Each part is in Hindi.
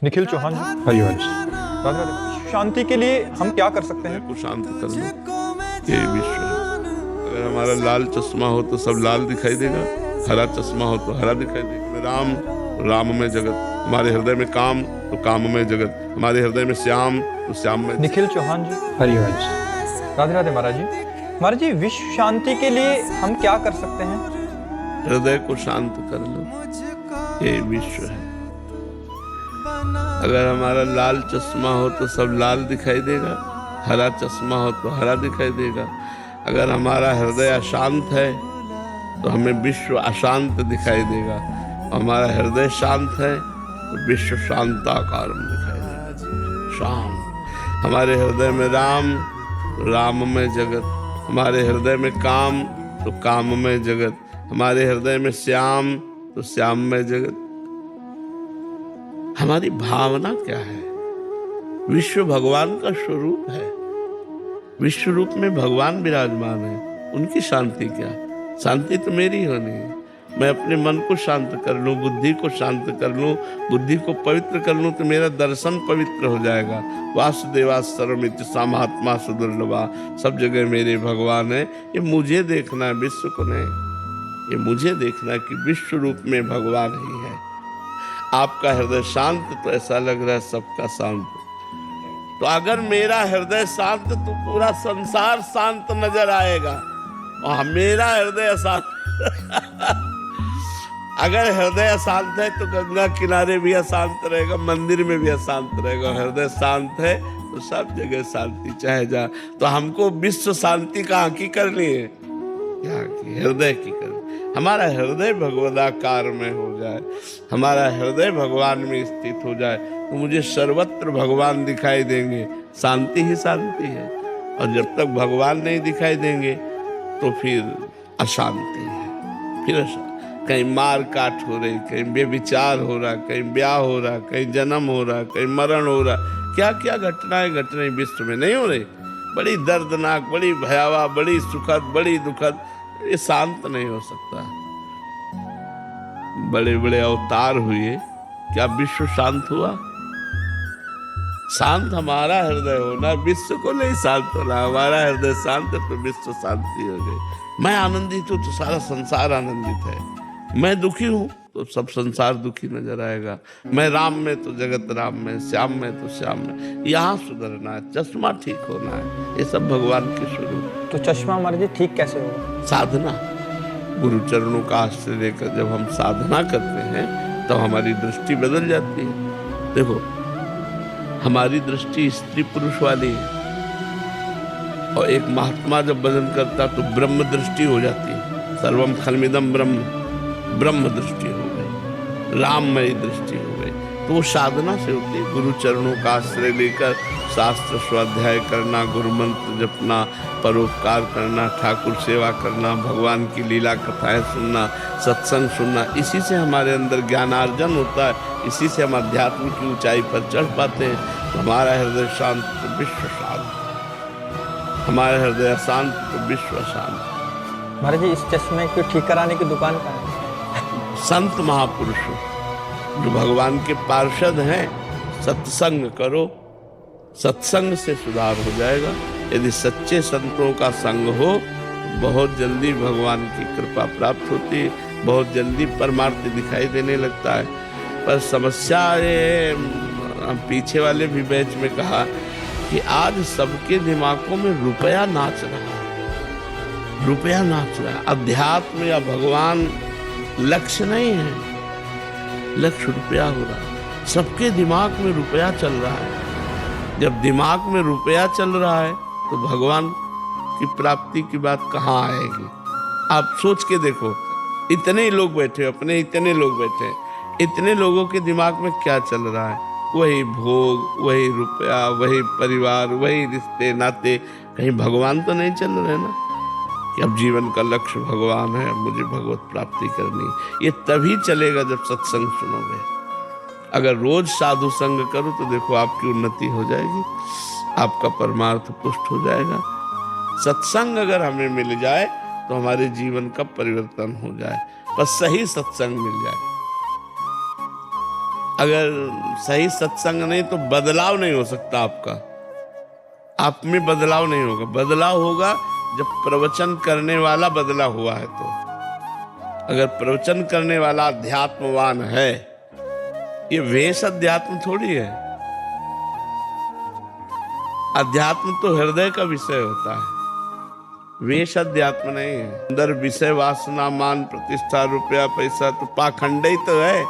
निखिल चौहान जी, हरिवंश। राधे राधे। शांति के लिए हम क्या कर सकते हैं? को शांत कर लो। ये विश्व है। अगर हमारा लाल चश्मा हो तो सब लाल दिखाई देगा, हरा चश्मा हो तो हरा दिखाई देगा। राम, राम में जगत। हमारे हृदय में काम तो काम में जगत। हमारे हृदय में श्याम तो श्याम में। निखिल चौहान जी, हरिवंश। राधे राधे महाराज जी। महाराज जी, विश्व शांति के लिए हम क्या कर सकते हैं? हृदय को शांत कर लो। ये विश्व है। अगर हमारा लाल चश्मा हो तो सब लाल दिखाई देगा, हरा चश्मा हो तो हरा दिखाई देगा। अगर हमारा हृदय अशांत है तो हमें विश्व अशांत दिखाई देगा। हमारा हृदय शांत है तो विश्व शांताकार में दिखाई देगा। शांत। हमारे हृदय में राम, राम में जगत। हमारे हृदय में काम तो काम में जगत। हमारे हृदय में श्याम तो श्याम में जगत। हमारी भावना क्या है? विश्व भगवान का स्वरूप है। विश्व रूप में भगवान विराजमान है। उनकी शांति क्या? शांति तो मेरी होनी है। मैं अपने मन को शांत कर लूं, बुद्धि को शांत कर लूं, बुद्धि को पवित्र कर लूं तो मेरा दर्शन पवित्र हो जाएगा। वासुदेवा सर्वमित्र सामात्मा सुदुर्लभा। सब जगह मेरे भगवान है। ये मुझे देखना है, विश्व को नहीं। ये मुझे देखना है कि विश्व रूप में भगवान ही है। आपका हृदय शांत तो ऐसा लग रहा है सबका शांत। तो अगर मेरा हृदय शांत तो पूरा संसार शांत नजर आएगा। और मेरा हृदय अशांत अगर हृदय अशांत है तो गंगा किनारे भी अशांत रहेगा, मंदिर में भी अशांत रहेगा। हृदय शांत है तो सब जगह शांति चाहे जा। तो हमको विश्व शांति कहाँ की करनी है? यहाँ की, हृदय की करनी। हमारा हृदय भगवदाकार में हो जाए, हमारा हृदय भगवान में स्थित हो जाए तो मुझे सर्वत्र भगवान दिखाई देंगे। शांति ही शांति है। और जब तक भगवान नहीं दिखाई देंगे तो फिर अशांति है। फिर कहीं मार काट हो रही, कहीं बेविचार हो रहा, कहीं ब्याह हो रहा, कहीं जन्म हो रहा, कहीं मरण हो रहा। क्या क्या घटनाएं घट रही विश्व में नहीं हो रही? बड़ी दर्दनाक, बड़ी भयावह, बड़ी सुखद, बड़ी दुखद। ये शांत नहीं हो सकता। बड़े बड़े अवतार हुए, क्या विश्व शांत हुआ? शांत हमारा हृदय होना, विश्व को नहीं शांत होना। हमारा हृदय शांत है तो विश्व शांति हो गई। मैं आनंदित हूं तो सारा संसार आनंदित है। मैं दुखी हूं तो सब संसार दुखी नजर आएगा। मैं राम में तो जगत राम में, श्याम में तो श्याम में। यहाँ सुधरना है, चश्मा ठीक होना है। ये सब भगवान के स्वरूप। तो चश्मा महाराज जी ठीक कैसे होगा? साधना। गुरु चरणों का आश्रय लेकर जब हम साधना करते हैं तो हमारी दृष्टि बदल जाती है। देखो, हमारी दृष्टि स्त्री पुरुष वाली है। और एक महात्मा जब भजन करता तो ब्रह्म दृष्टि हो जाती है। सर्वम खलमिदम ब्रह्म, ब्रह्म दृष्टि हो गई, राममय दृष्टि हो गई। तो वो साधना से होती है। गुरु चरणों का आश्रय लेकर शास्त्र स्वाध्याय करना, गुरु मंत्र जपना, परोपकार करना, ठाकुर सेवा करना, भगवान की लीला कथाएं सुनना, सत्संग सुनना। इसी से हमारे अंदर ज्ञानार्जन होता है। इसी से हम अध्यात्म की ऊंचाई पर चढ़ पाते हैं। तो हमारा हृदय शांत तो विश्व शांत, हमारा हृदय अशांत तो विश्व शांत। महाराज जी, इस चश्मे को ठीक कराने की दुकान कहाँ है? संत महापुरुष जो भगवान के पार्षद हैं, सत्संग करो। सत्संग से सुधार हो जाएगा। यदि सच्चे संतों का संग हो बहुत जल्दी भगवान की कृपा प्राप्त होती है। बहुत जल्दी परमार्थ दिखाई देने लगता है। पर समस्या ये, पीछे वाले भी बैच में कहा कि आज सबके दिमागों में रुपया नाच रहा है। रुपया नाच रहा है। अध्यात्म या भगवान लक्ष्य नहीं है, लक्ष्य रुपया हो रहा है। सबके दिमाग में रुपया चल रहा है। जब दिमाग में रुपया चल रहा है तो भगवान की प्राप्ति की बात कहाँ आएगी? आप सोच के देखो। इतने ही लोग बैठे, अपने इतने लोग बैठे, इतने लोगों के दिमाग में क्या चल रहा है? वही भोग, वही रुपया, वही परिवार, वही रिश्ते नाते। कहीं भगवान तो नहीं चल रहे ना कि अब जीवन का लक्ष्य भगवान है, मुझे भगवत प्राप्ति करनी। ये तभी चलेगा जब सत्संग सुनोगे। अगर रोज साधु संग करो तो देखो आपकी उन्नति हो जाएगी, आपका परमार्थ पुष्ट हो जाएगा। सत्संग अगर हमें मिल जाए तो हमारे जीवन का परिवर्तन हो जाए। बस सही सत्संग मिल जाए। अगर सही सत्संग नहीं तो बदलाव नहीं हो सकता आपका, आप में बदलाव नहीं होगा। बदलाव होगा जब प्रवचन करने वाला बदला हुआ है। तो अगर प्रवचन करने वाला अध्यात्मवान है, ये वेश अध्यात्म थोड़ी है। अध्यात्म तो हृदय का विषय होता है, वेश अध्यात्म नहीं है। अंदर विषय वासना मान प्रतिष्ठा रुपया पैसा तो पाखंड ही तो है,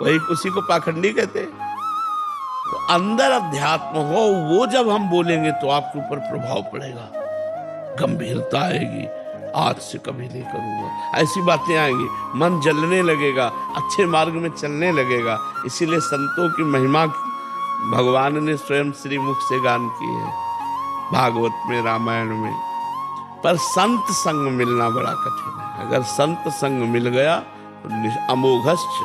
वही उसी को पाखंडी कहते हैं। तो अंदर अध्यात्म हो, वो जब हम बोलेंगे तो आपके ऊपर प्रभाव पड़ेगा, गंभीरता आएगी। आज से कभी नहीं करूंगा, ऐसी बातें आएंगी, मन जलने लगेगा, अच्छे मार्ग में चलने लगेगा। इसीलिए संतों की महिमा भगवान ने स्वयं श्री मुख से गान की है, भागवत में, रामायण में। पर संत संग मिलना बड़ा कठिन है। अगर संत संग मिल गया तो अमोघश्च,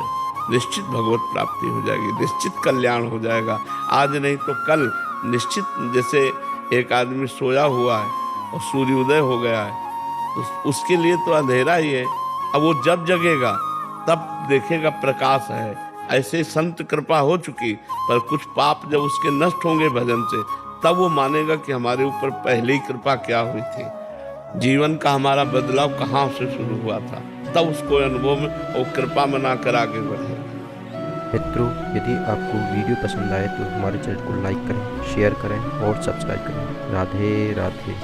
निश्चित भगवत प्राप्ति हो जाएगी, निश्चित कल्याण हो जाएगा। आज नहीं तो कल निश्चित। जैसे एक आदमी सोया हुआ है और सूर्योदय हो गया है, तो उसके लिए तो अंधेरा ही है। अब वो जब जगेगा तब देखेगा प्रकाश है। ऐसे संत कृपा हो चुकी, पर कुछ पाप जब उसके नष्ट होंगे भजन से, तब वो मानेगा कि हमारे ऊपर पहले ही कृपा क्या हुई थी, जीवन का हमारा बदलाव कहाँ से शुरू हुआ था, तब उसको अनुभव में वो कृपा मनाकर आगे बढ़ेगा। मित्रों, यदि आपको वीडियो पसंद आए तो हमारे चैनल को लाइक करें, शेयर करें और सब्सक्राइब करें। राधे राधे।